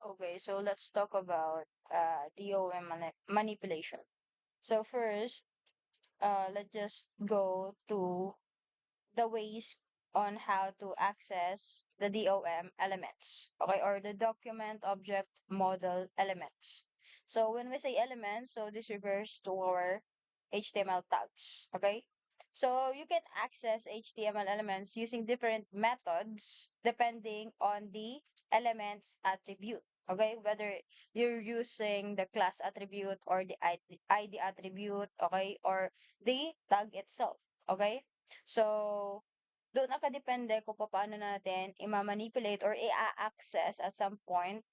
Okay, so let's talk about DOM manipulation. So first, let's just go to the ways on how to access the DOM elements, okay, or the document object model elements. So when we say elements, so this refers to our HTML tags, okay? So you can access HTML elements using different methods depending on the elements attribute. Okay, whether you're using the class attribute or the ID attribute, okay, or the tag itself, okay? So, doon nakadepende kung paano natin i-manipulate or i-access at some point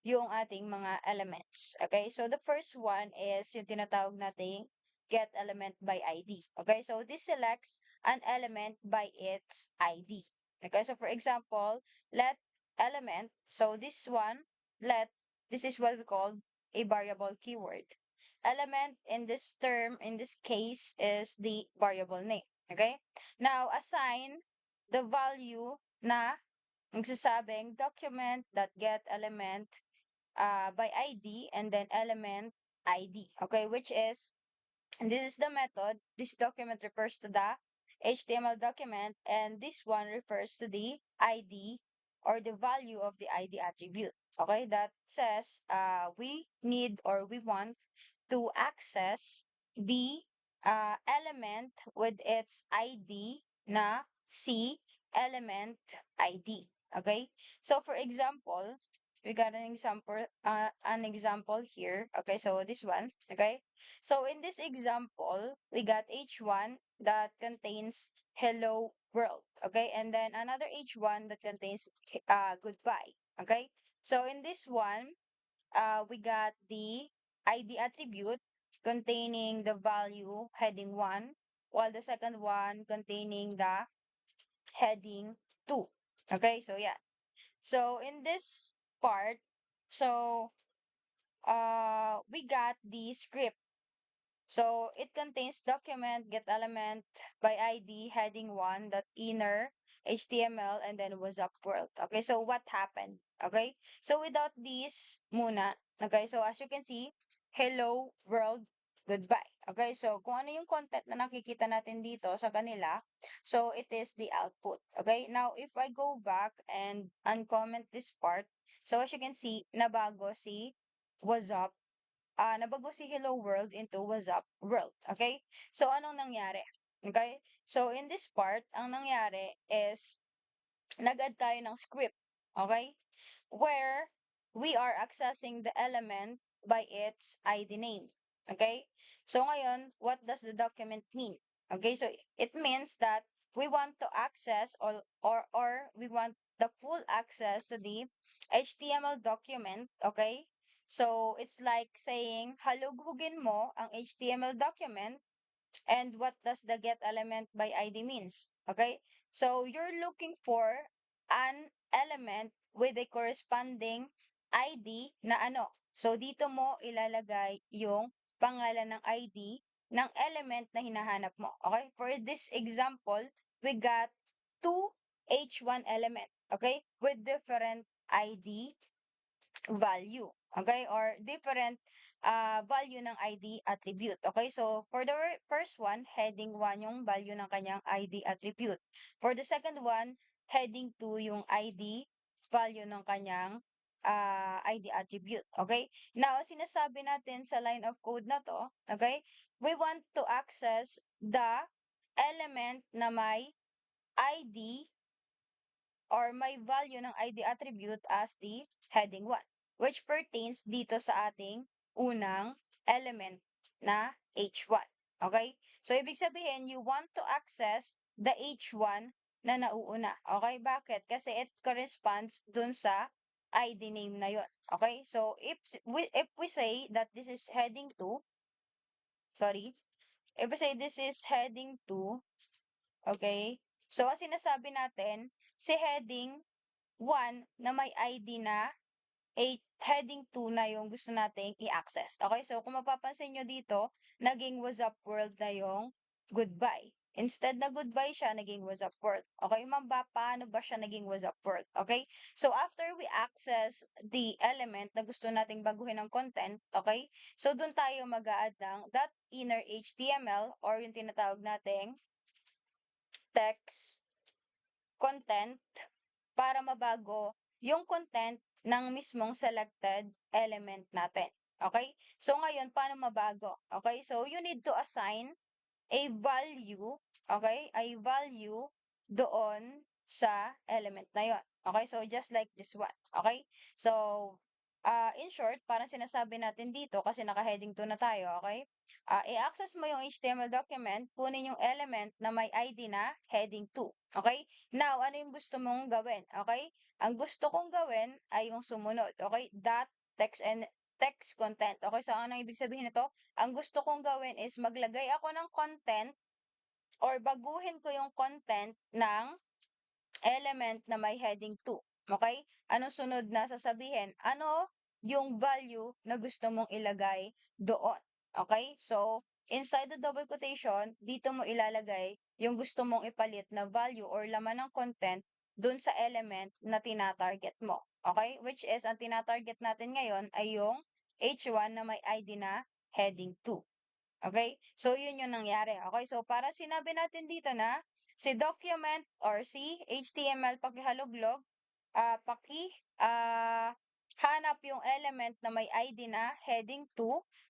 yung ating mga elements. Okay? So, the first one is yung tinatawag nating get element by ID. Okay? So, this selects an element by its ID. Okay? So, for example, let element, so this one, this is what we call a variable keyword. Element in this term, in this case, is the variable name. Okay? Now, assign the value na nagsasabing document.get element by ID and then element ID. Okay? Which is, and this is the method. This document refers to the HTML document and this one refers to the ID or the value of the ID attribute. Okay? That says we need or we want to access the element with its ID na C element ID. Okay? So for example, we got an example here. Okay, so this one, okay? So in this example, we got H1 that contains hello world, okay? And then another H1 that contains goodbye, okay? So in this one, we got the ID attribute containing the value heading 1, while the second one containing the heading 2. Okay, so yeah. So in this part, so we got the script. So it contains document get element by ID heading 1 dot inner HTML and then was up world. Okay, so what happened? Okay, so without this muna, okay, so as you can see, hello world, goodbye. Okay, so kung ano yung content na nakikita natin dito sa kanila, so it is the output. Okay, now if I go back and uncomment this part, so as you can see, nabago si was up nabago si Hello World into What's Up World. Okay? So, anong nangyari? Okay? So, in this part, ang nangyari is, nag-add tayo ng script. Okay? Where we are accessing the element by its ID name. Okay? So, ngayon, what does the document mean? Okay? So, it means that we want to access or we want the full access to the HTML document. Okay? So, it's like saying, halugugin mo ang HTML document and what does the get element by ID means. Okay? So, you're looking for an element with a corresponding ID na ano. So, dito mo ilalagay yung pangalan ng ID ng element na hinahanap mo. Okay? For this example, we got two H1 element. Okay? With different ID value. Okay? Or different value ng ID attribute. Okay? So, for the first one, heading 1 yung value ng kanyang ID attribute. For the second one, heading 2 yung ID value ng kanyang ID attribute. Okay? Now, sinasabi natin sa line of code na to, okay? We want to access the element na may ID or may value ng ID attribute as the heading 1, which pertains dito sa ating unang element na H1. Okay? So, ibig sabihin, you want to access the H1 na nauuna. Okay? Bakit? Kasi it corresponds dun sa ID name na yon. Okay? So, if we say that this is heading 2, sorry, if we say this is heading 2, okay? So, ang sinasabi natin, si heading 1 na may ID na heading 2 na yung gusto nating i-access. Okay? So, kung mapapansin nyo dito, naging was up world na yung goodbye. Instead na goodbye siya, naging was up world. Okay, ma'am ba, paano ba siya naging was up world? Okay, so after we access the element na gusto nating baguhin ng content, okay, so dun tayo mag-a-add ng that inner HTML or yung tinatawag nating text content para mabago yung content ng mismong selected element natin. Okay? So, ngayon, paano mabago? Okay? So, you need to assign a value, okay? A value doon sa element na yon. Okay? So, just like this one. Okay? So, in short, parang sinasabi natin dito, kasi naka-heading 2 na tayo, okay? I-access mo yung HTML document, kunin yung element na may ID na heading 2. Okay? Now, ano yung gusto mong gawin? Okay? Ang gusto kong gawin ay yung sumunod. Okay? Dot text and text content. Okay? So, ano ibig sabihin nito? Ang gusto kong gawin is maglagay ako ng content or baguhin ko yung content ng element na may heading 2. Okay? Ano sunod na sasabihin? Ano yung value na gusto mong ilagay doon? Okay? So, inside the double quotation, dito mo ilalagay yung gusto mong ipalit na value or laman ng content dun sa element na tinatarget mo. Okay? Which is, ang tinatarget natin ngayon ay yung H1 na may ID na heading 2. Okay? So, yun yung nangyari. Okay? So, para sinabi natin dito na si document or si HTML pakihaluglog, paki hanap yung element na may ID na heading 2,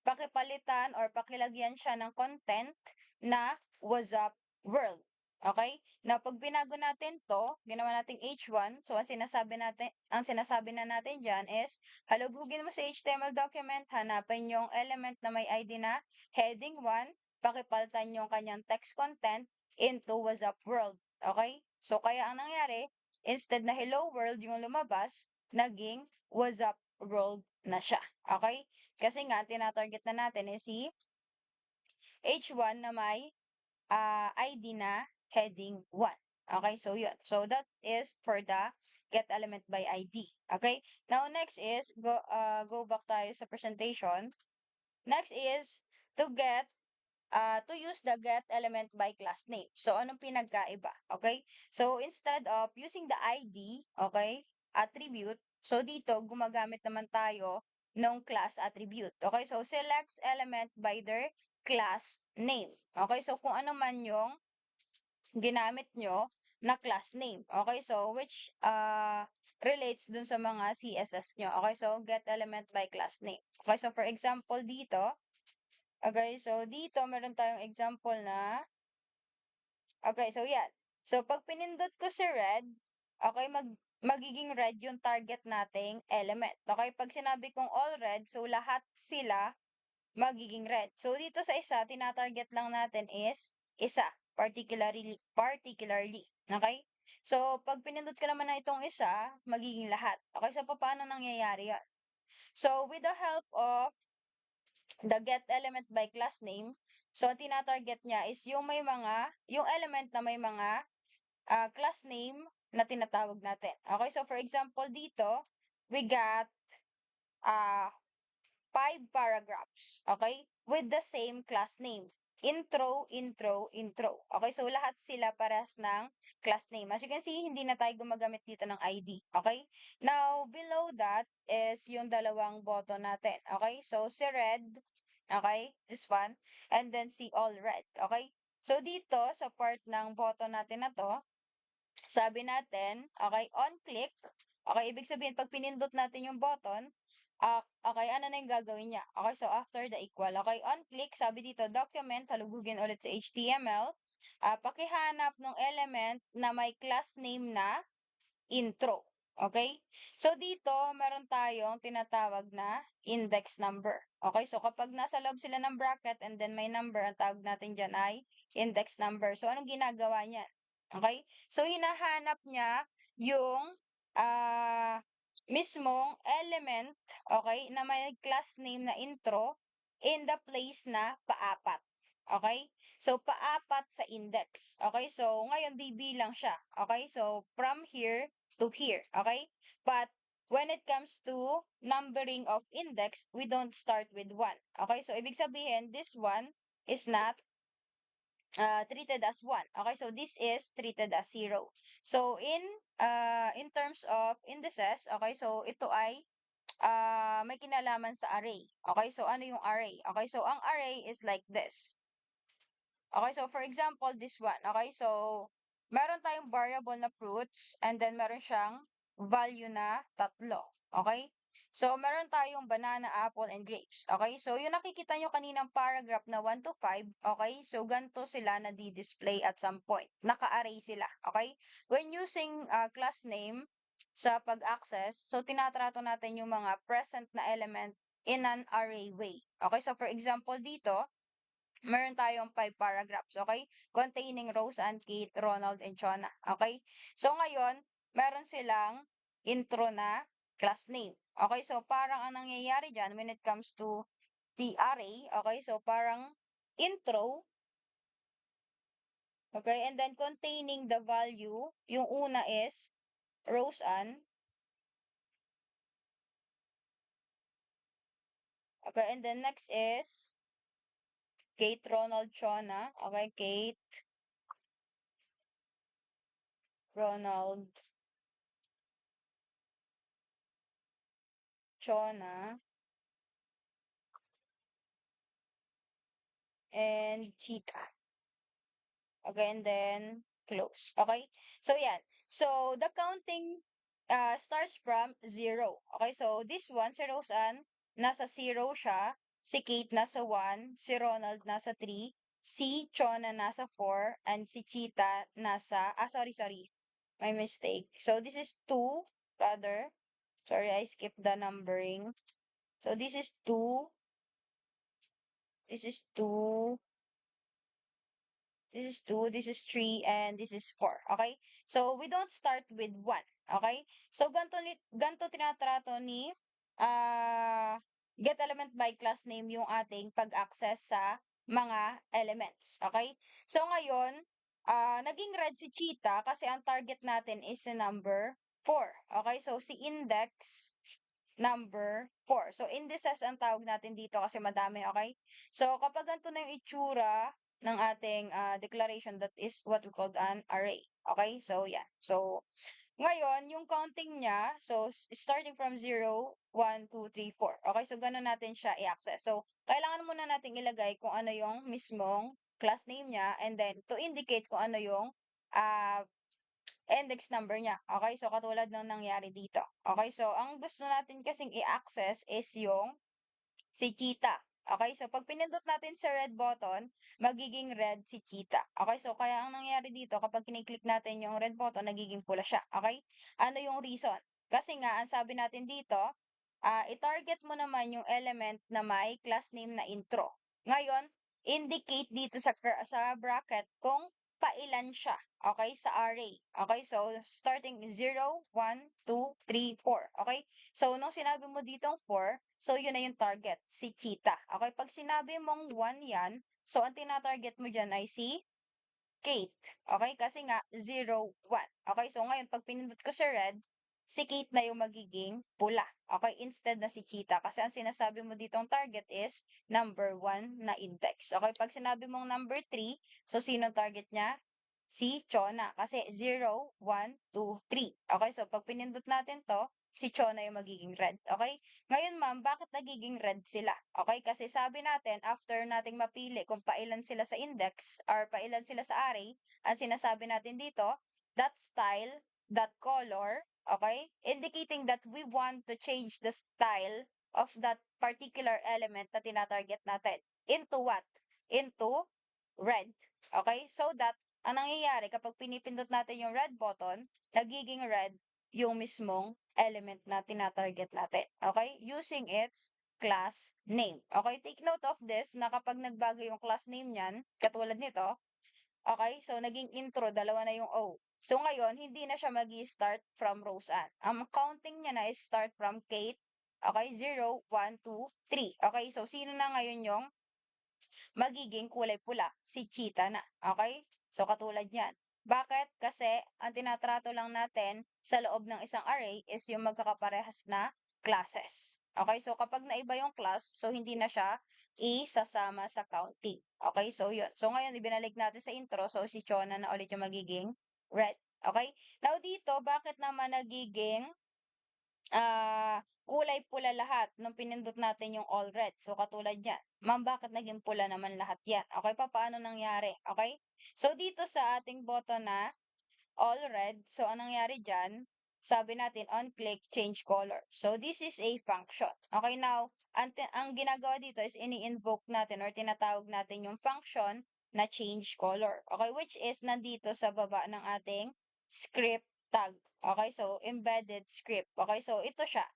pakipalitan or pakilagyan siya ng content na was up world. Okay? Na pag binago natin to, ginawa nating H1, so ang sinasabi na natin diyan is halugugin mo sa HTML document, hanapin yung element na may ID na heading 1, pakipalitan yung kanyang text content into was up world. Okay? So, kaya ang nangyari, instead na hello world yung lumabas, naging was up world na siya. Okay? Kasi nga, tinatarget na natin is si H1 na may ID na heading 1. Okay? So, yun. So, that is for the get element by ID. Okay? Now, next is, go back tayo sa presentation. Next is, to use the get element by class name. So, anong pinagkaiba? Okay? So, instead of using the ID, okay, attribute, so dito, gumagamit naman tayo ng class attribute. Okay? So, selects element by their class name. Okay? So, kung ano man yung ginamit nyo na class name. Okay? So, which relates dun sa mga CSS nyo. Okay? So, get element by class name. Okay? So, for example, dito, okay, so dito meron tayong example na, okay, so yan. So, pag pinindot ko si red, okay, magiging red yung target nating element. Okay, pag sinabi kong all red, so lahat sila magiging red. So, dito sa isa, tinatarget lang natin is isa, particularly. Okay? So, pag pinindot ko naman na itong isa, magiging lahat. Okay, so paano nangyayari yan? So, with the help of the get element by class name, so ang tinatarget niya is yung element na may mga class name na tinatawag natin. Okay, so for example dito, we got uh, 5 paragraphs, okay, with the same class name. Intro, intro, intro. Okay, so lahat sila paras ng class name. As you can see, hindi na tayo gumagamit dito ng ID. Okay? Now, below that is yung dalawang button natin. Okay? So, si red, okay, this one, and then si all red. Okay? So, dito, sa part ng button natin na to, sabi natin, okay, on click, okay, ibig sabihin, pag pinindot natin yung button, okay, ano na yung gagawin niya? Okay, so after the equal, okay, on click, sabi dito, document, halugugin ulit sa HTML, pakihanap ng element na may class name na intro. Okay? So, dito, meron tayong tinatawag na index number. Okay? So, kapag nasa loob sila ng bracket and then may number, ang tawag natin dyan ay index number. So, anong ginagawa niya? Okay? So, hinahanap niya yung mismong element, okay, na may class name na intro in the place na paapat. Okay? So, paapat sa index. Okay? So, ngayon, bibilang siya. Okay? So, from here to here. Okay? But, when it comes to numbering of index, we don't start with 1. Okay? So, ibig sabihin, this one is not treated as 1. Okay, so this is treated as 0. So in terms of indices, okay, so ito ay may kinalaman sa array. Okay, so ano yung array? Okay, so ang array is like this. Okay, so for example, this one. Okay, so meron tayong variable na fruits and then meron siyang value na 3. Okay? So meron tayong banana, apple, and grapes. Okay? So yung nakikita nyo kaninang paragraph na 1 to 5, okay? So ganito sila na di-display at some point. Naka-array sila. Okay? When using class name sa pag-access, so tinatrato natin yung mga present na element in an array way. Okay? So for example dito, meron tayong 5 paragraphs, okay? Containing Rose and Kate, Ronald, and Chona, okay? So ngayon, meron silang intro na class name. Okay, so parang ang nangyayari dyan when it comes to the array, okay? So parang intro, okay? And then containing the value, yung una is Rose Ann, okay? And then next is Kate, Ronald, Chona, okay? Kate, Ronald, Chona, and Cheetah. Okay, and then close. Okay? So, yan. So, the counting starts from 0. Okay, so this one, si Roseanne, nasa 0 siya. Si Kate nasa 1. Si Ronald nasa 3. Si Chona nasa 4. And si Cheetah nasa, sorry. My mistake. So, this is 2, rather. Sorry, I skipped the numbering. So, this is 2. This is 2. This is 2, this is 3, and this is 4. Okay? So, we don't start with 1. Okay? So, ganito tinatrato ni get element by class name yung ating pag-access sa mga elements. Okay? So, ngayon, naging red si Cheetah kasi ang target natin is si number 4. Okay? So, si index number 4. So, indices ang tawag natin dito kasi madami, okay? So, kapag ganito na yung itsura ng ating declaration, that is what we call an array. Okay? So, yeah. So, ngayon, yung counting niya, so, starting from 0, 1, 2, 3, 4. Okay? So, ganun natin siya i-access. So, kailangan muna natin ilagay kung ano yung mismong class name niya and then to indicate kung ano yung uh, index number niya. Okay? So, katulad ng nangyari dito. Okay? So, ang gusto natin kasing i-access is yung si Cheetah. Okay? So, pag pinindot natin sa red button, magiging red si Cheetah. Okay? So, kaya ang nangyari dito, kapag kiniklik natin yung red button, nagiging pula siya. Okay? Ano yung reason? Kasi nga, ang sabi natin dito, i-target mo naman yung element na may class name na intro. Ngayon, indicate dito sa bracket kung pailan siya. Okay? Sa array. Okay? So, starting 0, 1, 2, 3, 4. Okay? So, nung sinabi mo ditong 4, so yun na yung target, si Cheetah. Okay? Pag sinabi mong 1 yan, so ang tinatarget mo dyan ay si Kate. Okay? Kasi nga, 0, 1. Okay? So, ngayon, pag pinindot ko sa red, si Kate na yung magiging pula. Okay? Instead na si Cheetah. Kasi ang sinasabi mo ditong target is number 1 na index. Okay? Pag sinabi mong number 3, so sino target niya? Si Chona. Kasi 0, 1, 2, 3. Okay? So, pag pinindot natin to, si Chona yung magiging red. Okay? Ngayon, ma'am, bakit nagiging red sila? Okay? Kasi sabi natin, after nating mapili kung pailan sila sa index or pailan sila sa array, ang sinasabi natin dito, that style, that color, okay? Indicating that we want to change the style of that particular element na tinatarget natin. Into what? Into red. Okay? So that, ang nangyayari kapag pinipindot natin yung red button, nagiging red yung mismong element na tinatarget natin. Okay? Using its class name. Okay? Take note of this na kapag nagbago yung class name niyan, katulad nito, okay? So, naging intro, dalawa na yung O. So, ngayon, hindi na siya start from Roseanne. Ang counting niya na is start from Kate. Okay? 0, 1, 2, 3. Okay? So, sino na ngayon yung magiging kulay pula? Si Cheetah na. Okay? So, katulad yan. Bakit? Kasi, ang tinatrato lang natin sa loob ng isang array is yung magkakaparehas na classes. Okay? So, kapag naiba yung class, so hindi na siya isasama sa counting. Okay, so yun. So ngayon, ibinalik natin sa intro. So si Chona na ulit yung magiging red. Okay? Now dito, bakit naman nagiging kulay pula lahat nung pinindot natin yung all red? So katulad yan. Ma'am, bakit naging pula naman lahat yan? Okay, paano nangyari? Okay? So dito sa ating button na all red. So, anong nangyari dyan? Sabi natin, on click, change color. So, this is a function. Okay, now, ang ginagawa dito is ini-invoke natin or tinatawag natin yung function na change color. Okay, which is nandito sa baba ng ating script tag. Okay, so, embedded script. Okay, so, ito siya.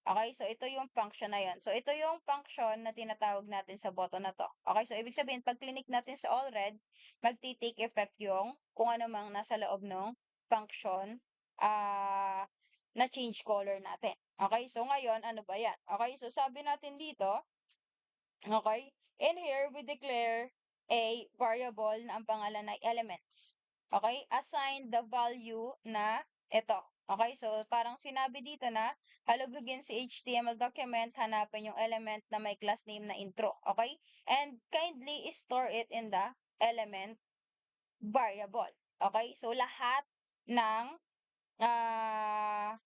Okay, so ito yung function na yun. So ito yung function na tinatawag natin sa button na to. Okay, so ibig sabihin, pag click natin sa all red, magti-take effect yung kung ano mang nasa loob ng function na change color natin. Okay, so ngayon, ano ba yan? Okay, so sabi natin dito, okay, in here, we declare a variable na ang pangalan ay elements. Okay, assign the value na ito. Okay, so parang sinabi dito na halugugin si HTML document, hanapin yung element na may class name na intro. Okay, and kindly store it in the element variable. Okay, so lahat ng ah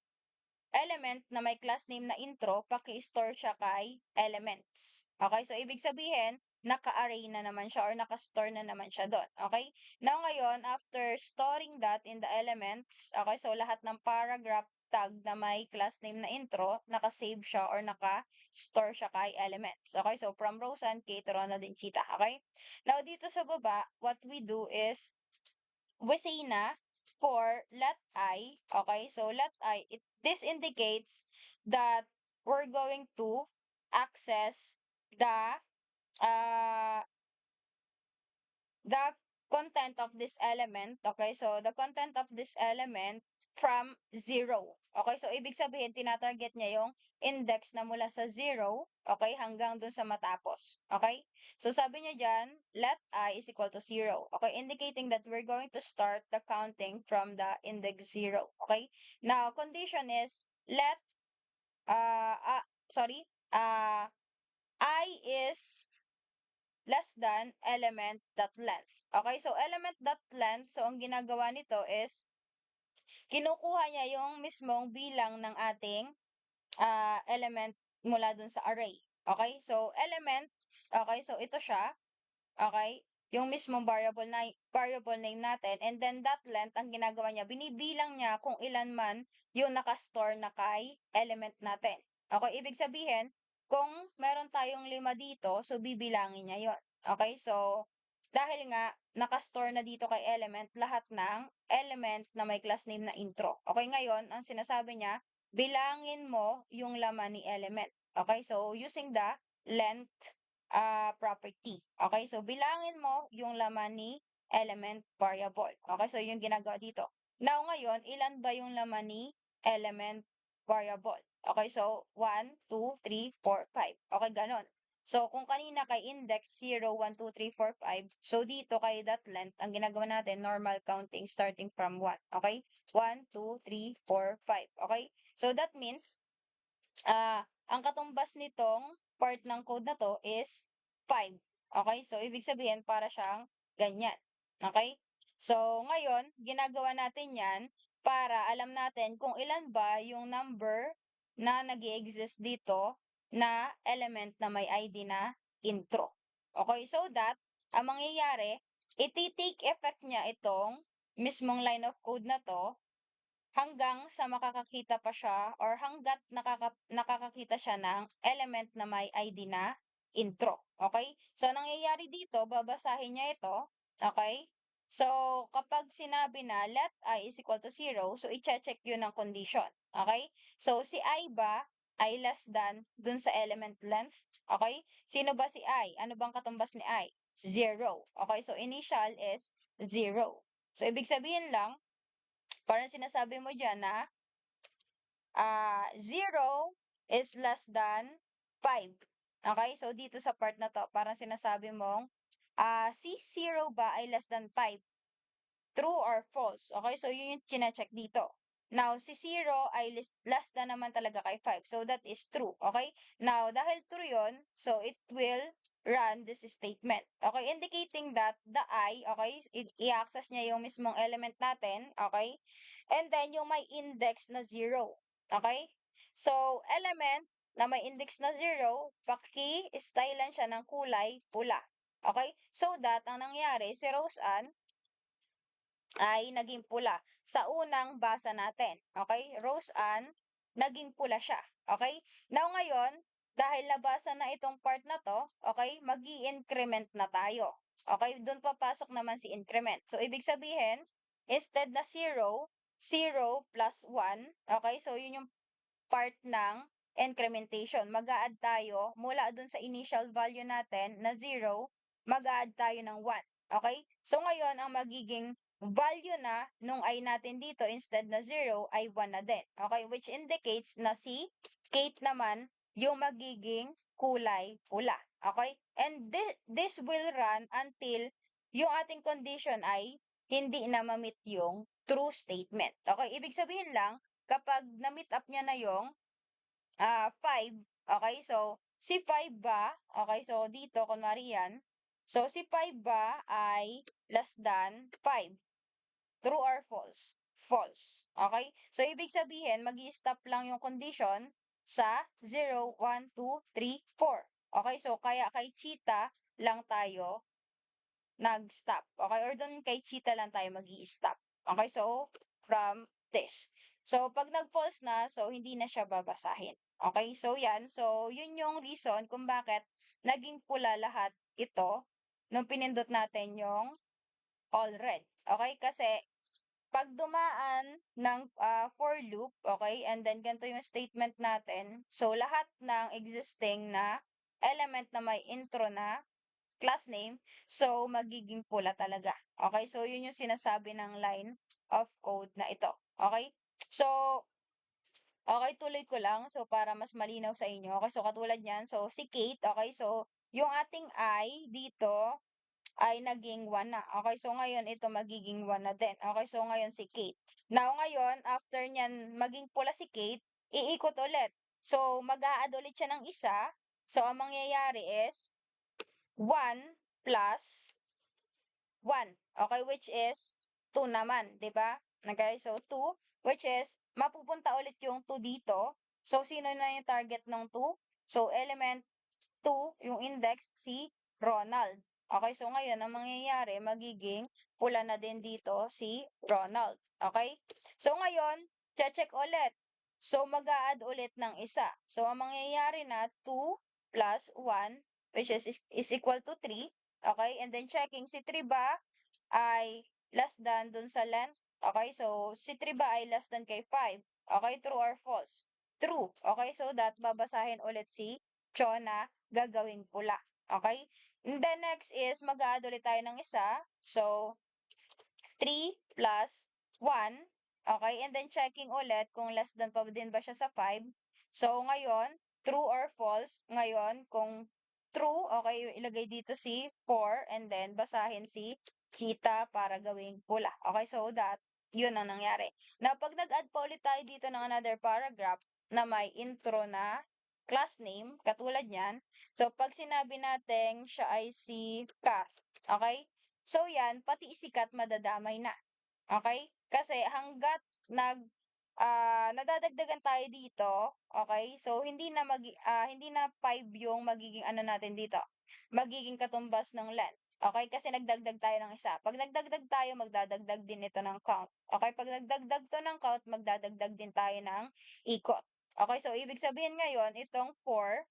element na may class name na intro, paki-store siya kay elements. Okay? So, ibig sabihin, naka-array na naman siya or naka-store na naman siya doon. Okay? Now, ngayon, after storing that in the elements, okay, so lahat ng paragraph tag na may class name na intro, naka-save siya or naka-store siya kay elements. Okay? So, from Rosan, K to Ronaldin Chita. Okay? Now, dito sa baba, what we do is, we say na for let I, okay, so let I, this indicates that we're going to access the uh, the content of this element, okay, so the content of this element from 0. Okay, so ibig sabihin, tinatarget niya yung index na mula sa 0, okay, hanggang dun sa matapos. Okay? So sabi niya dyan, let I is equal to 0. Okay, indicating that we're going to start the counting from the index 0. Okay? Now, condition is let, uh, uh sorry, I is less than element dot length. Okay, so element dot length, so ang ginagawa nito is kinukuha niya yung mismong bilang ng ating element mula dun sa array. Okay, so elements, okay, so ito siya. Okay, yung mismong variable name natin, and then that length, ang ginagawa niya, binibilang niya kung ilan man yung nakastore na kay element natin. Okay, ibig sabihin, kung meron tayong 5 dito, so bibilangin niya yon. Okay, so dahil nga nakastore na dito kay element lahat ng element na may class name na intro. Okay, ngayon, ang sinasabi niya, bilangin mo yung laman ni element. Okay, so using the length property. Okay, so bilangin mo yung laman ni element variable. Okay, so yung ginagawa dito. Now, ngayon, ilan ba yung laman ni element variable? Okay, so 1, 2, 3, 4, 5. Okay, ganon. So, kung kanina kay index 0, 1, 2, 3, 4, 5, so dito kay that length, ang ginagawa natin, normal counting starting from 1. Okay? 1, 2, 3, 4, 5. Okay? So, that means, ang katumbas nitong part ng code na to is 5. Okay? So, ibig sabihin, para siyang ganyan. Okay? So, ngayon, ginagawa natin yan para alam natin kung ilan ba yung number na nag exist dito na element na may ID na intro. Okay? So that, ang mangyayari, iti-take effect niya itong mismong line of code na to hanggang sa makakakita pa siya or hanggat nakakakita siya ng element na may ID na intro. Okay? So, nangyayari dito, babasahin niya ito. Okay? So, kapag sinabi na let I is equal to 0, so i-check yun ng condition. Okay? So, si I ba ay less than dun sa element length? Okay? Sino ba si I? Ano bang katumbas ni I? 0. Okay? So, initial is 0. So, ibig sabihin lang, parang sinasabi mo dyan na 0 is less than 5. Okay? So, dito sa part na to, parang sinasabi mong si 0 ba ay less than 5? True or false? Okay? So, yun yung chinecheck dito. Now, si 0 ay less than naman talaga kay 5. So, that is true. Okay? Now, dahil true yun, so it will run this statement. Okay? Indicating that the I, okay, i-access niya yung mismong element natin. Okay? And then, yung may index na 0. Okay? So, element na may index na 0, paki-stylean siya ng kulay pula. Okay? So that, ang nangyari, si Roseanne ay naging pula sa unang basa natin. Okay? Roseanne, naging pula siya. Okay? Now ngayon, dahil nabasa na itong part na to, okay, mag-i-increment na tayo. Okay? Doon papasok naman si increment. So, ibig sabihin, instead na 0, 0 plus 1, okay? So, yun yung part ng incrementation. Mag-a-add tayo mula dun sa initial value natin na 0, mag-a-add tayo ng 1. Okay? So, ngayon, ang magiging value na nung I natin dito instead na 0 ay 1 na din. Okay? Which indicates na si Kate naman yung magiging kulay pula. Okay? And this will run until yung ating condition ay hindi na ma-meet yung true statement. Okay? Ibig sabihin lang, kapag na-meet up niya na yung 5, okay, so si 5 ba, okay, so dito, kunwari yan, so si 5 ba ay less than 5? True or false? False. Okay? So, ibig sabihin, mag-i-stop lang yung condition sa 0, 1, 2, 3, 4. Okay? So, kaya kay cheetah lang tayo nag-stop. Okay? Or doon kay cheetah lang tayo mag-i-stop. Okay? So, from this. So, pag nag-false na, so, hindi na siya babasahin. Okay? So, yan. So, yun yung reason kung bakit naging pula lahat ito nung pinindot natin yung all red. Okay? Kasi, pag dumaan ng for loop, okay, and then ganito yung statement natin, so, lahat ng existing na element na may intro na class name, so magiging pula talaga. Okay? So, yun yung sinasabi ng line of code na ito. Okay? So, okay, tuloy ko lang. So, para mas malinaw sa inyo. Okay? So, katulad niyan. So, si Kate, okay? So, yung ating I dito ay naging 1 na. Okay? So, ngayon ito magiging 1 na din. Okay? So, ngayon si Kate. Now, ngayon, after niyan maging pula si Kate, iikot ulit. So, mag-a-add ulit siya ng isa. So, ang mangyayari is 1 plus 1. Okay, which is 2 naman, 'di ba? Okay, so 2, which is mapupunta ulit yung 2 dito. So, sino na yung target ng 2? So, element 2, yung index, si Ronald. Okay, so ngayon, ang mangyayari, magiging pula na din dito si Ronald. Okay? So, ngayon, check ulit. So, mag-a-add ulit ng isa. So, ang mangyayari na 2 plus 1, which is equal to 3. Okay? And then, checking si 3 ba ay less than dun sa length. Okay? So, si 3 ba ay less than kay 5? Okay? True or false? True. Okay? So, that babasahin ulit si Cho na gagawing pula. Okay? And then next is mag-a-add ulit tayo ng isa. So, 3 plus 1. Okay? And then checking ulit kung less than pa din ba siya sa 5. So, ngayon, true or false. Ngayon, kung true, okay, ilagay dito si 4 and then basahin si cheetah para gawing pula. Okay? So, that, yun ang nangyari. Now, pag nag-add pa ulit tayo dito ng another paragraph na may intro na class name, katulad niyan. So, pag sinabi natin siya ay si Kath, okay? So, yan, pati isikat madadamay na. Okay? Kasi hanggat nadadagdagan tayo dito, okay? So, hindi na 5 yung magiging ano natin dito. Magiging katumbas ng length. Okay? Kasi nagdagdag tayo ng isa. Pag nagdagdag tayo, magdadagdag din ito ng count. Okay? Pag nagdagdag to ng count, magdadagdag din tayo ng ikot. Okay? So, ibig sabihin ngayon, itong 4,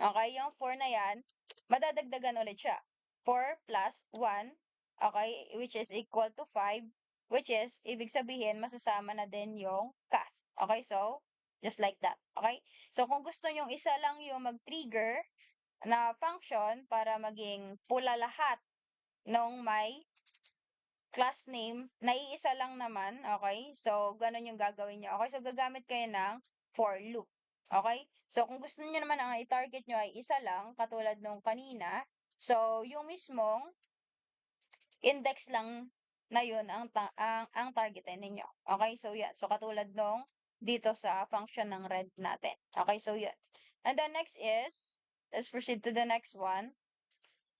okay, yung 4 na yan, madadagdagan ulit siya. 4 plus 1, okay, which is equal to 5, which is, ibig sabihin, masasama na din yung cast. Okay, so, just like that. Okay? So, kung gusto nyong isa lang yung mag-trigger na function para maging pula lahat nung may class name, naiisa lang naman, okay? So, ganun yung gagawin nyo. Okay, so gagamit kayo ng for loop. Okay? So, kung gusto niyo naman ang i-target nyo ay isa lang, katulad nung kanina, so, yung mismong index lang na yun ang targetin ninyo. Okay, so yan. So katulad nung dito sa function ng red natin. Okay, so yan. And then next is, let's proceed to the next one.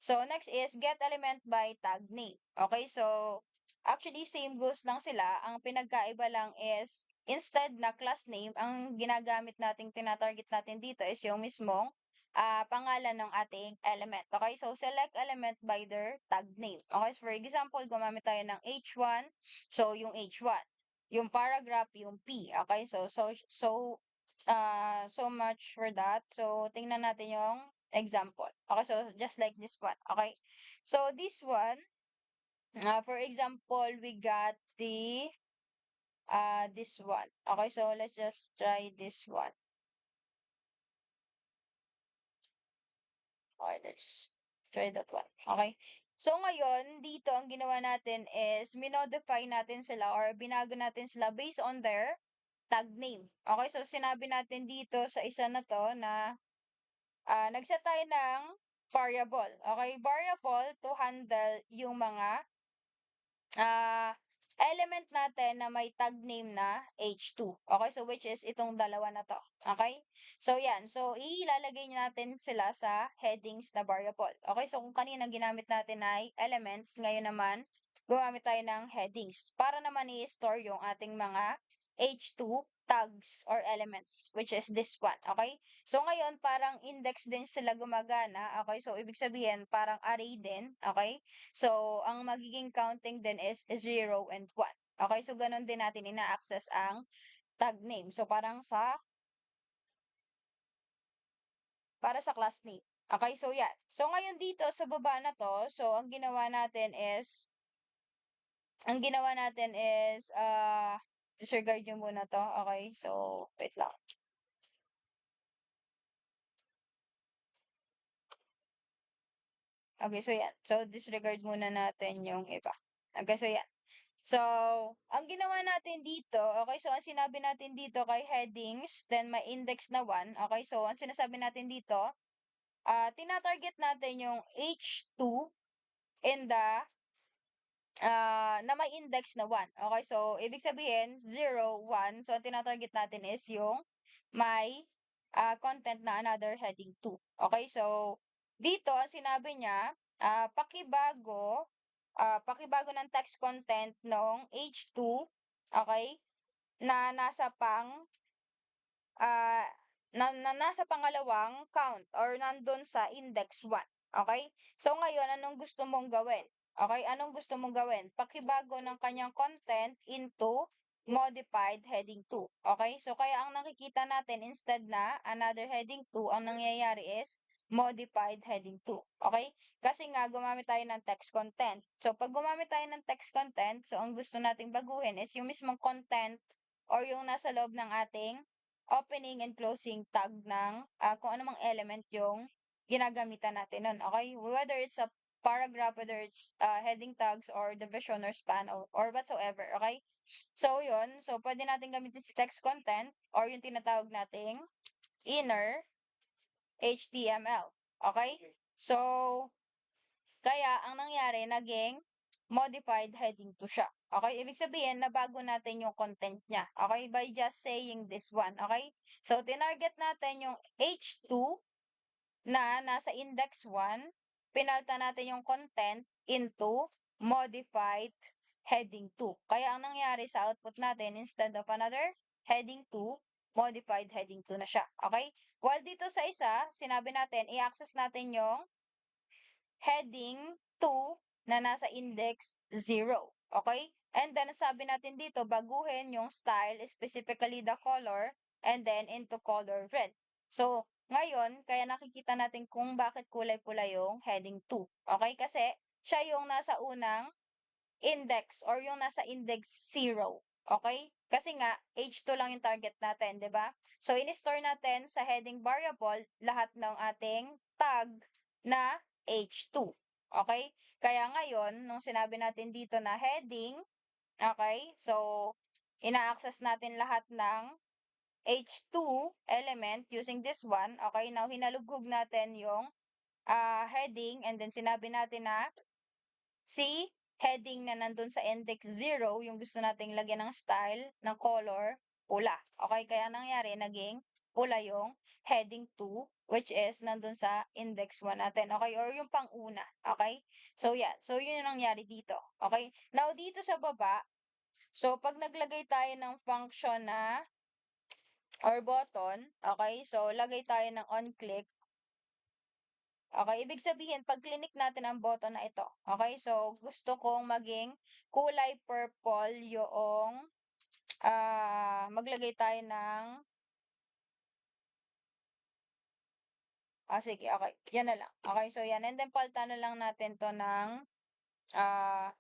So next is get element by tag name. Okay, so actually same goes lang sila. Ang pinagkaiba lang is instead na class name, ang ginagamit nating tinatarget natin dito is yung mismong pangalan ng ating element. Okay, so select element by their tag name. Okay, so for example, gumamit tayo ng H1. So yung H1, yung paragraph, yung P. Okay, so much for that. So tingnan natin yung example. Okay, so just like this one. Okay, so this one, for example, we got the this one. Okay, so let's just try this one. Okay, let's try that one. Okay, so ngayon dito ang ginawa natin is minodify natin sila or binago natin sila based on their tag name. Okay, so sinabi natin dito sa isa na to na nag-set tayo ng variable. Okay, variable to handle yung mga ah, element natin na may tag name na H2. Okay, so which is itong dalawa na to. Okay? So yan. So ilalagay natin sila sa headings na variable. Okay, so kung kanina ginamit natin ay elements, ngayon naman gumamit tayo ng headings para naman i-store yung ating mga H2 tags or elements, which is this one. Okay? So ngayon parang index din sila gumagana. Okay? So ibig sabihin parang array din. Okay? So, ang magiging counting din is 0 and 1. Okay, so ganun din natin ina-access ang tag name. So, para sa class name. Okay, so yan. So, ngayon dito sa baba na to, so ang ginawa natin is, disregard nyo muna to. Okay, so, wait lang. Okay, so yan. So, disregard muna natin yung iba. Okay, so yan. So, ang ginawa natin dito, okay, so ang sinabi natin dito kay headings, then may index na 1, okay, so ang sinasabi natin dito, tinatarget natin yung H2 in the, na may index na 1, okay, so ibig sabihin, 0, 1, so ang tinatarget natin is yung may content na another heading 2, okay, so dito, ang sinabi niya, pakibago ng text content ng H2, okay, na nasa ah, nasa pangalawang count or nandun sa index 1. Okay? So, ngayon, anong gusto mong gawin? Okay? Anong gusto mong gawin? Pakibago ng kanyang content into modified heading 2. Okay? So, kaya ang nakikita natin instead na another heading 2, ang nangyayari is modified heading 2. Okay? Kasi nga, gumamit tayo ng text content. So, pag gumamit tayo ng text content, so, ang gusto nating baguhin is yung mismong content or yung nasa loob ng ating opening and closing tag ng kung ano mang element yung ginagamitan natin nun. Okay? Whether it's a paragraph, whether it's heading tags or division or span or whatsoever. Okay? So, yun. So, pwede natin gamitin si text content or yung tinatawag nating inner HTML. Okay? So, kaya, ang nangyari, naging modified heading to siya. Okay? Ibig sabihin, nabago natin yung content niya. Okay? By just saying this one. Okay? So, tinarget natin yung H2 na nasa index 1. Pinalta natin yung content into modified heading 2. Kaya, ang nangyari sa output natin, instead of another heading 2, modified heading 2 na siya. Okay? While dito sa isa, sinabi natin, i-access natin yung heading 2 na nasa index 0. Okay? And then, sabi natin dito, baguhin yung style, specifically the color, and then into color red. So, ngayon, kaya nakikita natin kung bakit kulay pula yung heading 2. Okay? Kasi, siya yung nasa unang index or yung nasa index 0. Okay? Kasi nga, H2 lang yung target natin, di ba? So, in-store natin sa heading variable lahat ng ating tag na H2. Okay? Kaya ngayon, nung sinabi natin dito na heading, okay? So, ina-access natin lahat ng H2 element using this one. Okay? Now, hinalughog natin yung heading and then sinabi natin na si heading na nandun sa index 0, yung gusto nating lagyan ng style, ng color, pula. Okay, kaya nangyari, naging pula yung heading 2, which is nandun sa index 1 natin. Okay, or yung pang-una. Okay? So, yan. So, yun yung nangyari dito. Okay? Now, dito sa baba, so, pag naglagay tayo ng function na or button, okay, so, lagay tayo ng on-click. Okay, ibig sabihin, pag clinic natin ang button na ito, okay, so, gusto kong maging kulay purple yung, maglagay tayo ng, sige, okay, yan na lang. Okay, so, yan, and then, palitan na lang natin to ng, ah,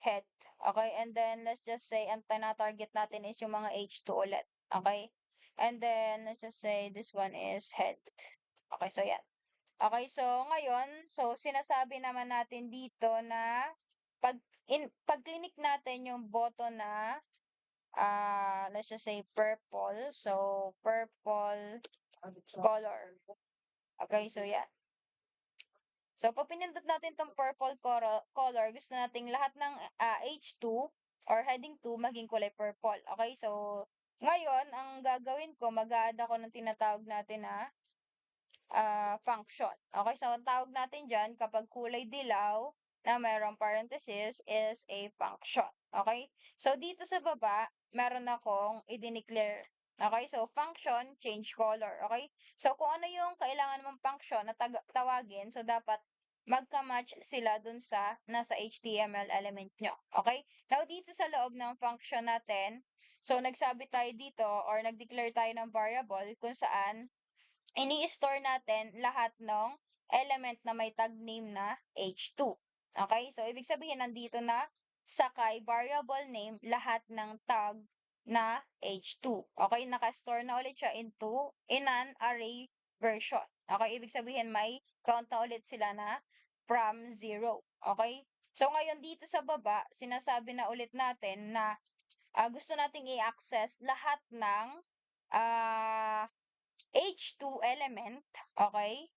head. Okay, and then let's just say ang tina-target natin is yung mga H2 ulit. Okay? And then let's just say this one is head. Okay, so yan. Okay, so ngayon, so sinasabi naman natin dito na pag clinic natin yung button na let's just say purple. So purple color. Okay, so yan. So, pag pinindot natin tong purple color, gusto nating lahat ng H2 or heading 2 maging kulay purple. Okay? So, ngayon, ang gagawin ko, mag-add ako ng tinatawag natin na function. Okay? So, ang tawag natin dyan, kapag kulay dilaw na mayroong parenthesis is a function. Okay? So, dito sa baba, meron akong i-declare. Okay? So, function, change color. Okay? So, kung ano yung kailangan mong function na tawagin, so, dapat magka-match sila dun sa nasa HTML element nyo. Okay? Now, dito sa loob ng function natin, so, nagsabi tayo dito or nag-declare tayo ng variable kung saan ini-store natin lahat ng element na may tag name na H2. Okay? So, ibig sabihin, nandito na sa kay variable name lahat ng tag na H2. Okay? Naka-store na ulit siya in an array version. Okay? Ibig sabihin, may count na ulit sila na from 0. Okay? So, ngayon dito sa baba, sinasabi na ulit natin na gusto nating i-access lahat ng ah H2 element, okay?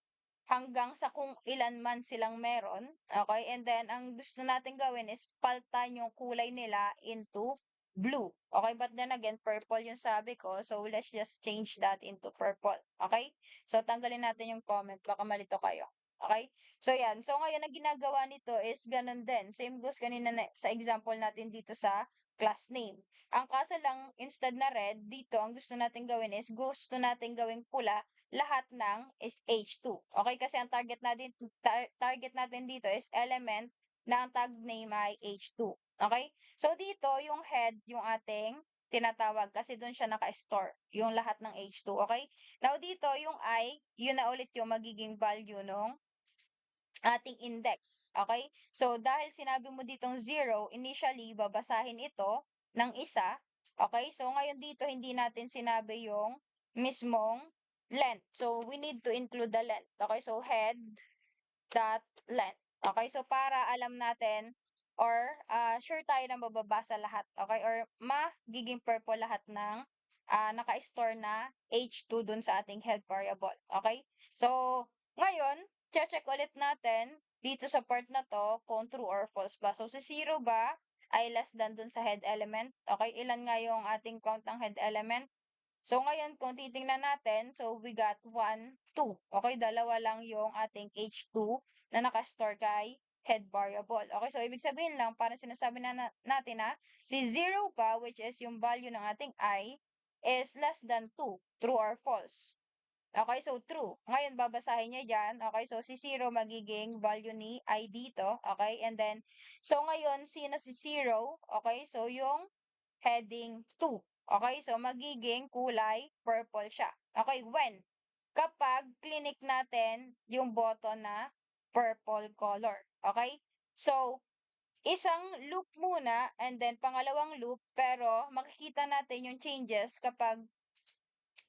Hanggang sa kung ilan man silang meron, okay? And then, ang gusto natin gawin is palitan yung kulay nila into blue. Okay? But then again, purple yung sabi ko. So, let's just change that into purple. Okay? So, tanggalin natin yung comment. Baka malito kayo. Okay? So, yan. So, ngayon, ang ginagawa nito is ganun din. Same goes kanina sa example natin dito sa class name. Ang kaso lang, instead na red, dito, ang gusto natin gawin is gusto natin gawing pula lahat ng is H2. Okay? Kasi ang target natin dito is element na ang tag name ay H2. Okay? So, dito, yung head, yung ating tinatawag kasi doon siya naka-store, yung lahat ng H2. Okay? Now, dito, yung I, yun na ulit yung magiging value nung ating index. Okay? So, dahil sinabi mo ditong 0, initially, babasahin ito ng isa. Okay? So, ngayon dito, hindi natin sinabi yung mismong length. So, we need to include the length. Okay? So, head dot length. Okay? So, para alam natin or sure tayo na mababasa lahat. Okay? Or magiging purple lahat ng naka-store na H2 dun sa ating head variable. Okay? So, ngayon, check ulit natin dito sa part na to kung true or false ba. So, si 0 ba ay less than dun sa head element? Okay? Ilan nga yung ating count ng head element? So, ngayon, kung titingnan natin, so, we got 1, 2. Okay, dalawa lang yung ating H2 na nakastore kay head variable. Okay, so, ibig sabihin lang, parang sinasabi natin na si 0 pa, which is yung value ng ating I, is less than 2. True or false? Okay, so true. Ngayon, babasahin niya dyan. Okay, so si 0 magiging value ni I dito. Okay, and then, so ngayon, sino si 0? Okay, so yung heading 2. Okay, so magiging kulay purple siya. Okay, when? Kapag clinic natin yung button na purple color. Okay? So, isang loop muna and then pangalawang loop pero makikita natin yung changes kapag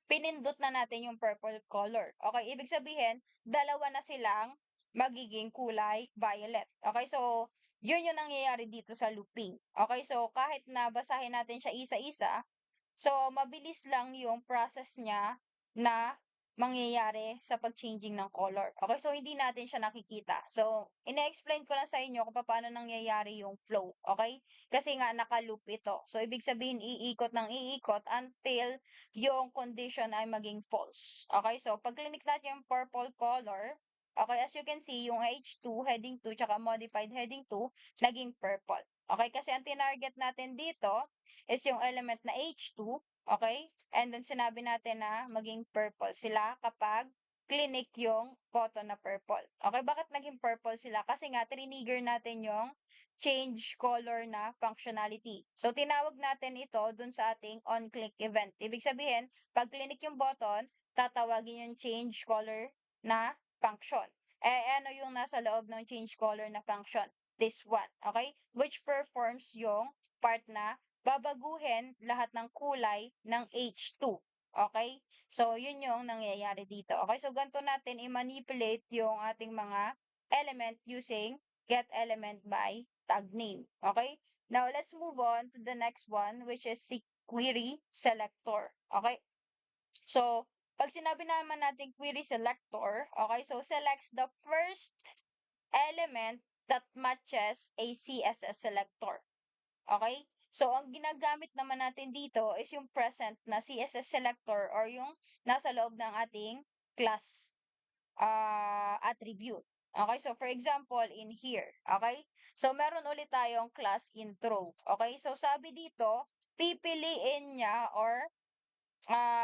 pinindot na natin yung purple color. Okay, ibig sabihin, dalawa na silang magiging kulay violet. Okay, so yun yung nangyayari dito sa looping. Okay, so kahit na basahin natin siya isa-isa, so mabilis lang yung process niya na mangyayari sa pag-changing ng color. Okay, so hindi natin siya nakikita. So, ine-explain ko lang sa inyo kung paano nangyayari yung flow. Okay? Kasi nga naka-loop ito. So, ibig sabihin iikot ng iikot until yung condition ay maging false. Okay? So, pag clinic natin yung purple color, okay, as you can see, yung H2, heading 2, tsaka modified heading 2, naging purple. Okay? Kasi ang tinarget natin dito is yung element na H2. Okay? And then sinabi natin na maging purple sila kapag clinic yung photo na purple. Okay, bakit naging purple sila? Kasi nga trigger natin yung change color na functionality. So tinawag natin ito dun sa ating on-click event. Ibig sabihin, pag clinic yung button, tatawagin yung change color na function. Ano yung nasa loob ng change color na function? This one, okay? Which performs yung part na babaguhin lahat ng kulay ng H2. Okay? So, yun yung nangyayari dito. Okay? So, ganito natin i-manipulate yung ating mga element using get element by tag name. Okay? Now, let's move on to the next one, which is si query selector. Okay? So, pag sinabi naman natin query selector, okay, so selects the first element that matches a CSS selector. Okay? So, ang ginagamit naman natin dito is yung present na CSS selector or yung nasa loob ng ating class attribute. Okay? So, for example, in here. Okay? So, meron ulit tayong class intro. Okay? So, sabi dito, pipiliin niya or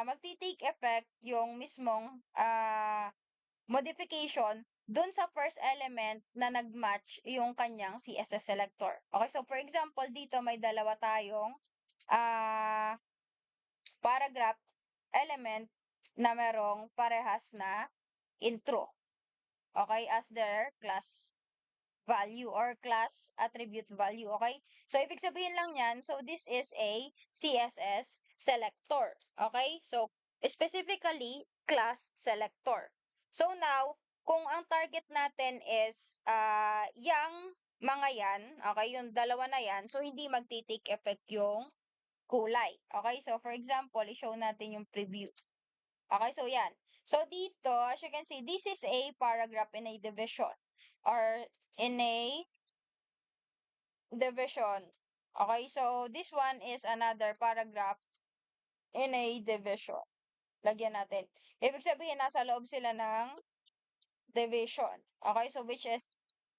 magti-take effect yung mismong modification dun sa first element na nag-match yung kanyang CSS selector. Okay, so for example, dito may dalawa tayong ah, paragraph element na merong parehas na intro. Okay, as their class value or class attribute value. Okay? So, ibig sabihin lang yan, so this is a CSS selector. Okay? So, specifically, class selector. So, now, kung ang target natin is yung mga yan, okay, yung dalawa na yan, so hindi magti-take effect yung kulay. Okay? So, for example, i-show natin yung preview. Okay, so yan. So dito, as you can see, this is a paragraph in a division or in a division. Okay, so this one is another paragraph in a division. Lagyan natin. Ibig sabihin, nasa loob sila ng division. Okay, so which is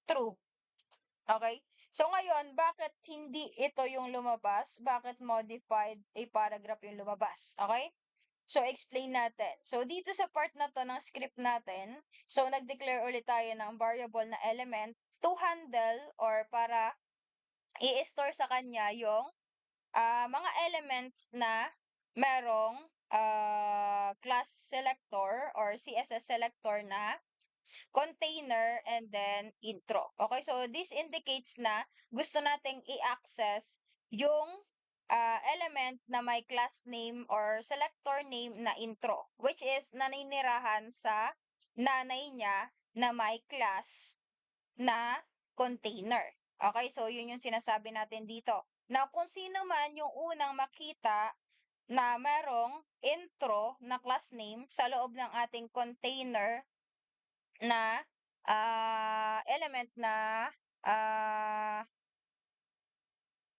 true. Okay? So ngayon, bakit hindi ito yung lumabas? Bakit modified a paragraph yung lumabas? Okay? So, explain natin. So, dito sa part na to ng script natin, so, nag-declare ulit tayo ng variable na element to handle or para i-store sa kanya yung mga elements na merong class selector or CSS selector na container and then intro. Okay, so this indicates na gusto nating i-access yung element na may class name or selector name na intro, which is naninirahan sa nanay niya na may class na container. Okay, so yun yung sinasabi natin dito. Now, kung sino man yung unang makita na merong intro na class name sa loob ng ating container na element na ah,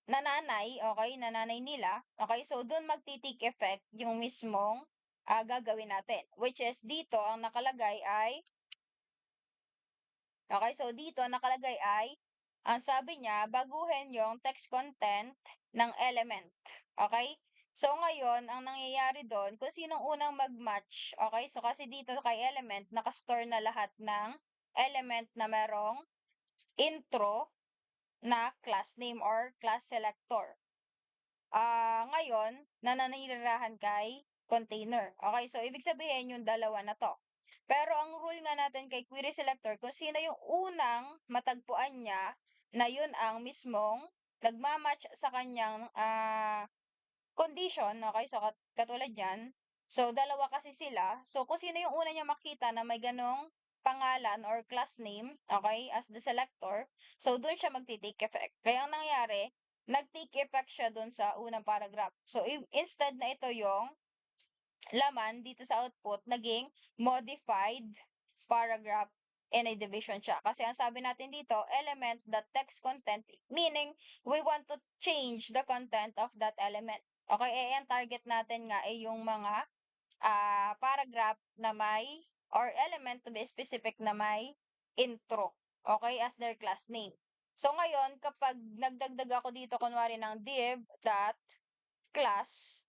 nanay, okay, nanay nila, okay, so doon magti-take effect yung mismong gagawin natin, which is dito ang nakalagay ay, okay, so dito nakalagay ay, ang sabi niya, baguhin yung text content ng element, okay? So ngayon, ang nangyayari doon, kung sinong unang mag-match, okay, so kasi dito kay element, nakastore na lahat ng element na merong intro na class name or class selector. Ngayon, nananirahan kay container. Okay, so ibig sabihin yung dalawa na to. Pero ang rule nga natin kay query selector, kung sino yung unang matagpuan niya, na yun ang mismong nagmamatch sa kanyang condition, okay, so katulad yan. So, dalawa kasi sila. So, kung sino yung una niya makita na may ganong pangalan or class name, okay, as the selector, so doon siya magti-take effect. Kaya ang nangyari, nag-take effect siya doon sa unang paragraph. So, instead na ito yung laman dito sa output naging modified paragraph in a division siya. Kasi ang sabi natin dito, element that text content, meaning we want to change the content of that element. Okay, ang target natin nga ay yung mga paragraph na may or element to be specific na may intro. Okay, as their class name. So ngayon, kapag nagdagdag ako dito kunwari ng div dot class,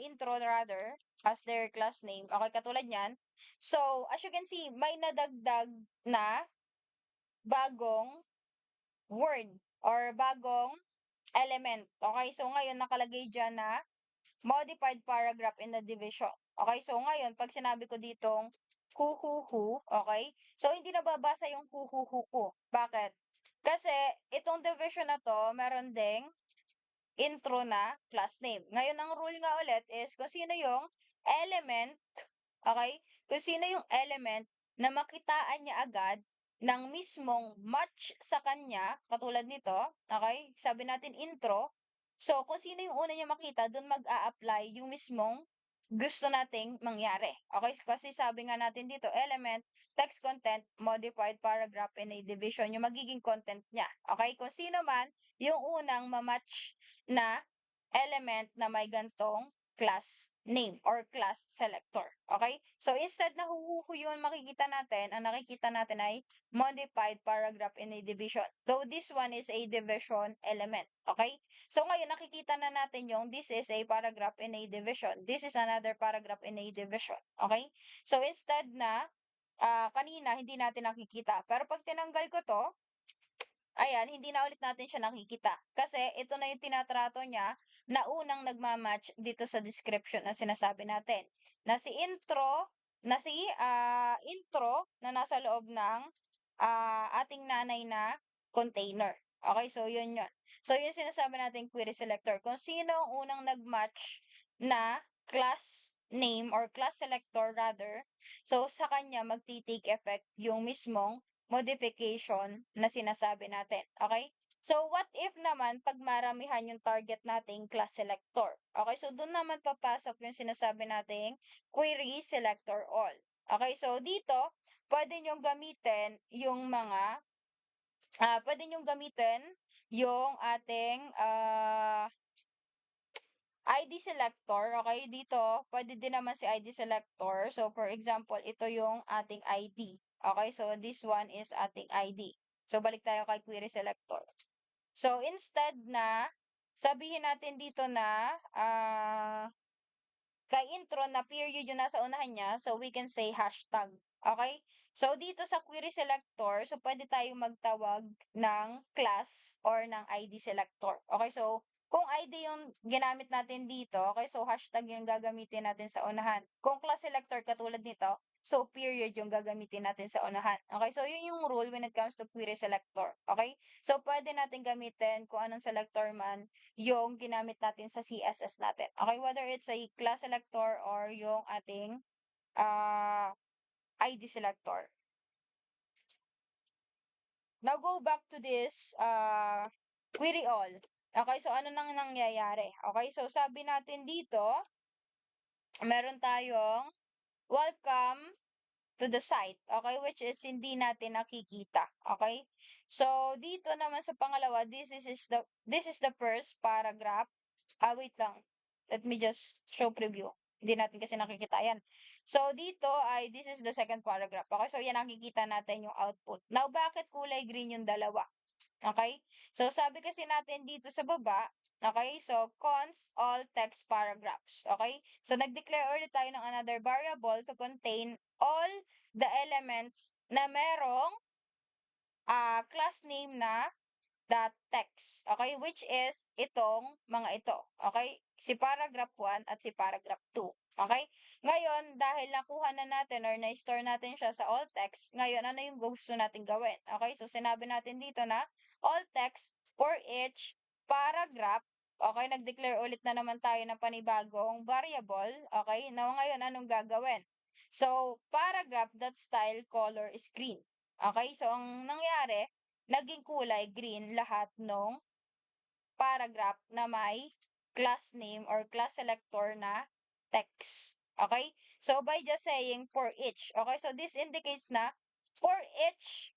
intro rather, as their class name. Okay, katulad niyan. So, as you can see, may nadagdag na bagong word or bagong element. Okay, so ngayon nakalagay dyan na modified paragraph in the division. Okay, so ngayon, pag sinabi ko ditong hu, okay, so hindi nababasa yung hu ko. Bakit? Kasi itong division na to, meron ding intro na class name. Ngayon, ang rule nga ulit is kung sino yung element, okay? Kung sino yung element na makitaan niya agad ng mismong match sa kanya, katulad nito, okay? Sabi natin intro. So, kung sino yung una niya makita, doon mag-a-apply yung mismong gusto nating mangyari. Okay? Kasi sabi nga natin dito, element, text content, modified paragraph in a division, yung magiging content niya. Okay? Kung sino man yung unang mamatch na element na may gantong class name or class selector. Okay? So, instead na huhuhu yun makikita natin, ang nakikita natin ay modified paragraph in a division. Though this one is a division element. Okay? So, ngayon nakikita na natin yung this is a paragraph in a division. This is another paragraph in a division. Okay? So, instead na kanina hindi natin nakikita. Pero pag tinanggal ko to, ayan, hindi na ulit natin siya nakikita. Kasi ito na yung tinatrato niya na unang nagmamatch dito sa description na sinasabi natin. Na si intro na nasa loob ng ating nanay na container. Okay, so yun yun. So yun sinasabi natin query selector. Kung sino ang unang nagmatch na class name or class selector rather, so sa kanya magti-take effect yung mismong modification na sinasabi natin. Okay? So, what if naman pag maramihan yung target nating class selector? Okay, so doon naman papasok yung sinasabi nating query selector all. Okay, so dito, pwede nyong gamitin yung mga, pwede nyong gamitin yung ating ID selector, okay? Dito, pwede din naman si ID selector. So, for example, ito yung ating ID. Okay, so this one is ating ID. So, balik tayo kay query selector. So, instead na sabihin natin dito na kay intro na period yung nasa unahan niya, so we can say hashtag. Okay? So, dito sa query selector, so pwede tayong magtawag ng class or ng ID selector. Okay? So, kung ID yung ginamit natin dito, okay, so hashtag yung gagamitin natin sa unahan. Kung class selector katulad nito, so period yung gagamitin natin sa unahan. Okay? So, yun yung rule when it comes to query selector. Okay? So, pwede natin gamitin kung anong selector man yung ginamit natin sa CSS natin. Okay, whether it's a class selector or yung ating ID selector. Now, go back to this query all. Okay, so ano nang nangyayari? Okay, so sabi natin dito, meron tayong welcome to the site, okay, which is hindi natin nakikita, okay? So, dito naman sa pangalawa, this is the first paragraph. Wait lang. Let me just show preview. Hindi natin kasi nakikita yan. So, dito ay this is the second paragraph. Okay, so yan nakikita natin yung output. Now, bakit kulay green yung dalawa? Okay? So, sabi kasi natin dito sa baba, okay? So, const all text paragraphs. Okay? So, nag-declare ulit tayo ng another variable to contain all the elements na merong class name na .text. Okay? Which is itong mga ito. Okay? Si paragraph 1 at si paragraph 2. Okay? Ngayon, dahil nakuha na natin or na-store natin siya sa all text, ngayon, ano yung gusto natin gawin? Okay? So, sinabi natin dito na all text for each paragraph. Okay? Nag-declare ulit na naman tayo ng panibagong variable. Okay? Now, ngayon, anong gagawin? So, paragraph that style color is green. Okay? So, ang nangyari, naging kulay green lahat ng paragraph na may class name or class selector na text. Okay? So, by just saying for each. Okay? So, this indicates na for each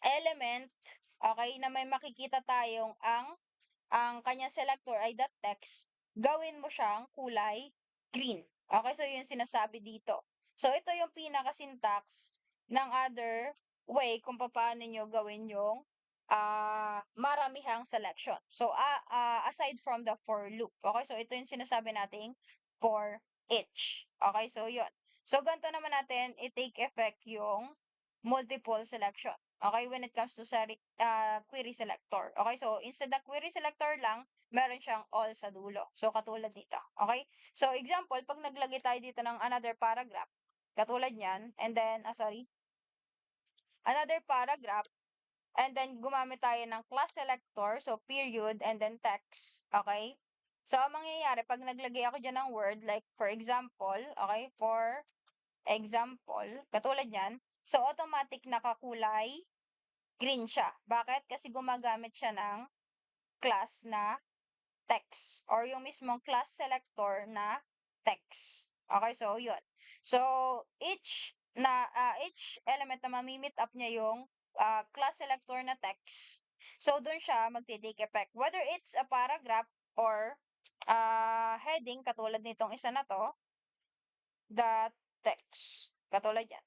element, okay, na may makikita tayong ang kanyang selector ay that text, gawin mo siyang kulay green. Okay, so yun sinasabi dito. So ito yung pinaka-syntax ng other way kung paano nyo gawin yung maramihang selection. So aside from the for loop. Okay, so ito yung sinasabi nating for each. Okay, so yun. So ganito naman natin i-take effect yung multiple selection. Okay, when it comes to query selector. Okay, so instead of query selector lang, meron siyang all sa dulo. So, katulad dito. Okay? So, example, pag naglagay tayo dito ng another paragraph, katulad niyan, and then, another paragraph, and then gumamit tayo ng class selector, so period, and then text. Okay? So, ang mangyayari, pag naglagay ako dyan ng word, like, for example, okay, for example, katulad niyan, so, automatic nakakulay green siya. Bakit? Kasi gumagamit siya ng class na text or yung mismong class selector na text. Okay, so yun. So, each element na mamimit up niya yung class selector na text. So, dun siya magti-take effect. Whether it's a paragraph or heading, katulad nitong isa na to, the text. Katulad yan.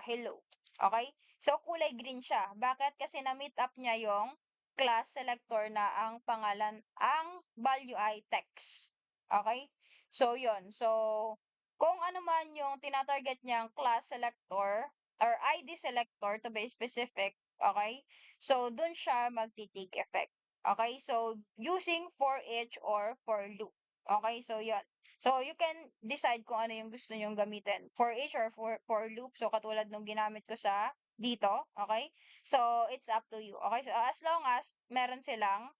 Hello. Okay? So, kulay green siya. Bakit? Kasi na-meet up niya yung class selector na ang pangalan, ang value ay text. Okay? So, yun. So, kung ano man yung tinatarget niyang class selector or ID selector to be specific, okay? So, dun siya magti-take effect. Okay? So, using for each or for loop. Okay? So, yun. So, you can decide kung ano yung gusto nyong gamitin. For each or for loop. So, katulad nung ginamit ko sa dito. Okay? So, it's up to you. Okay? So, as long as meron silang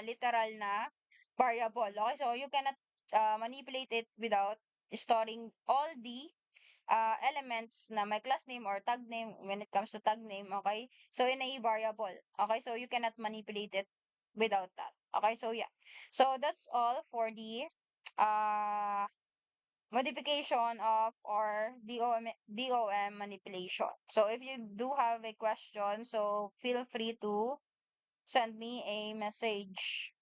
literal na variable. Okay? So, you cannot manipulate it without storing all the elements na may class name or tag name when it comes to tag name. Okay? So, in a variable. Okay? So, you cannot manipulate it without that. Okay? So, yeah. So, that's all for the uh, modification of or DOM manipulation. So if you do have a question, so feel free to send me a message.